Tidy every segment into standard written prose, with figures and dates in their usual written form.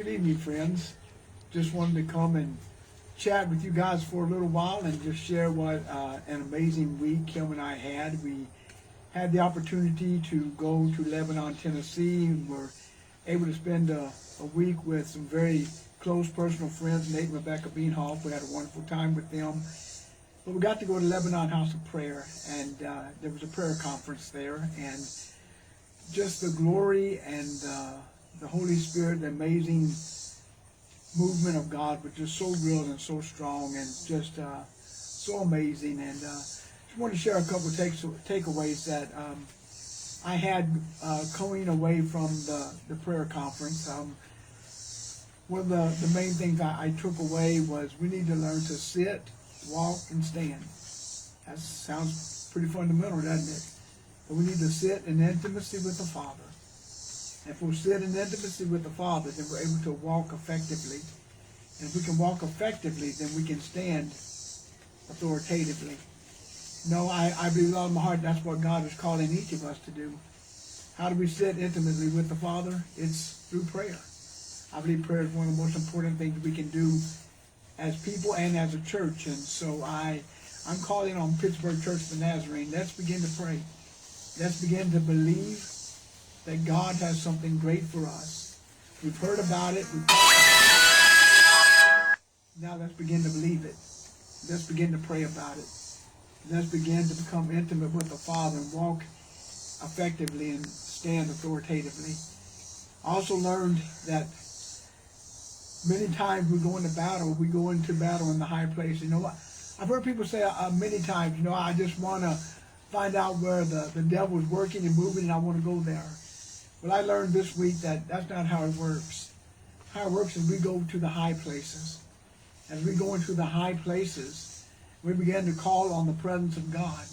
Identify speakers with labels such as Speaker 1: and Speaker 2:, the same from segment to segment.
Speaker 1: Good evening, friends. Just wanted to come and chat with you guys for a little while and just share what an amazing week Kim and I had. We had the opportunity to go to Lebanon, Tennessee, and were able to spend a week with some very close personal friends, Nate and Rebecca Beanhoff. We had a wonderful time with them. But we got to go to Lebanon House of Prayer, and there was a prayer conference there, and just the glory and the Holy Spirit, the amazing movement of God was just so real and so strong and just so amazing. And just wanted to share a couple of takeaways that I had coming away from the prayer conference. One of the main things I took away was we need to learn to sit, walk, and stand. That sounds pretty fundamental, doesn't it? But we need to sit in intimacy with the Father. If we sit in intimacy with the Father, then we're able to walk effectively. And if we can walk effectively, then we can stand authoritatively. No, I believe all in my heart that's what God is calling each of us to do. How do we sit intimately with the Father? It's through prayer. I believe prayer is one of the most important things we can do as people and as a church. And so I'm calling on Pittsburgh Church of the Nazarene. Let's begin to pray. Let's begin to believe that God has something great for us. We've heard about it. Now let's begin to believe it. Let's begin to pray about it. Let's begin to become intimate with the Father and walk effectively and stand authoritatively. I also learned that many times we go into battle in the high place. You know, I've heard people say many times, you know, I just want to find out where the devil is working and moving and I want to go there. Well, I learned this week that that's not how it works. How it works is we go to the high places. As we go into the high places, we begin to call on the presence of God.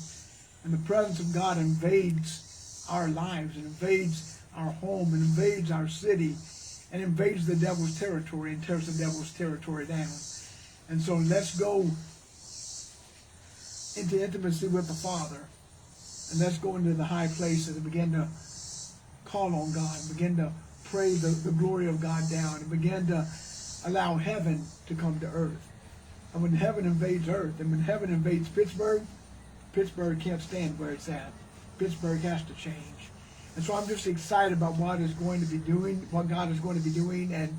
Speaker 1: And the presence of God invades our lives, and invades our home, and invades our city, and invades the devil's territory and tears the devil's territory down. And so let's go into intimacy with the Father, and let's go into the high places and begin to call on God, and begin to pray the glory of God down, and begin to allow heaven to come to earth. And when heaven invades earth, and when heaven invades Pittsburgh, Pittsburgh can't stand where it's at. Pittsburgh has to change. And so I'm just excited about what is going to be doing, what God is going to be doing. And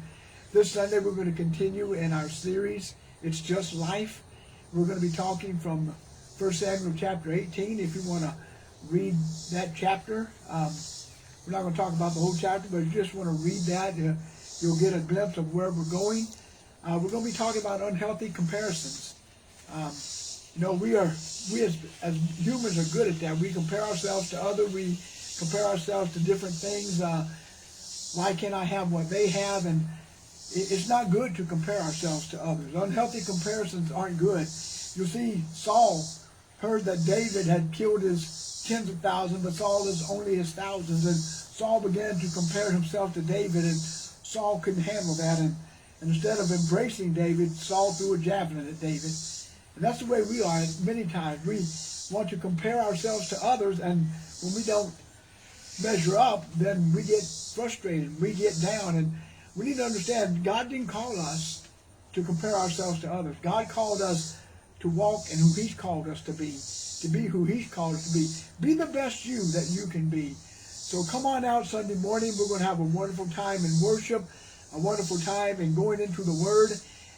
Speaker 1: this Sunday we're going to continue in our series, It's Just Life. We're going to be talking from 1 Samuel chapter 18. If you want to read that chapter, we're not going to talk about the whole chapter, but if you just want to read that, you'll get a glimpse of where we're going. We're going to be talking about unhealthy comparisons. You know, we as humans are good at that. We compare ourselves to others. We compare ourselves to different things. Why can't I have what they have? And it's not good to compare ourselves to others. Unhealthy comparisons aren't good. You'll see Saul heard that David had killed his tens of thousands, but Saul is only his thousands. And Saul began to compare himself to David, and Saul couldn't handle that. And instead of embracing David, Saul threw a javelin at David. And that's the way we are many times. We want to compare ourselves to others, and when we don't measure up, then we get frustrated, we get down. And we need to understand, God didn't call us to compare ourselves to others. God called us to walk in who He's called us to be who He's called us to be. Be the best you that you can be. So come on out Sunday morning. We're going to have a wonderful time in worship, a wonderful time in going into the Word,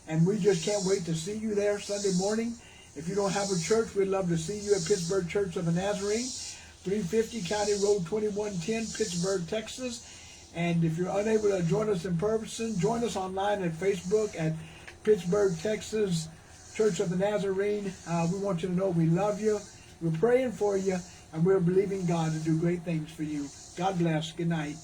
Speaker 1: and we just can't wait to see you there Sunday morning. If you don't have a church, we'd love to see you at Pittsburgh Church of the Nazarene, 350 County Road 2110, Pittsburgh, Texas. And if you're unable to join us in person, join us online at Facebook at Pittsburgh, Texas, Church of the Nazarene. We want you to know we love you. We're praying for you, and we're believing God to do great things for you. God bless. Good night.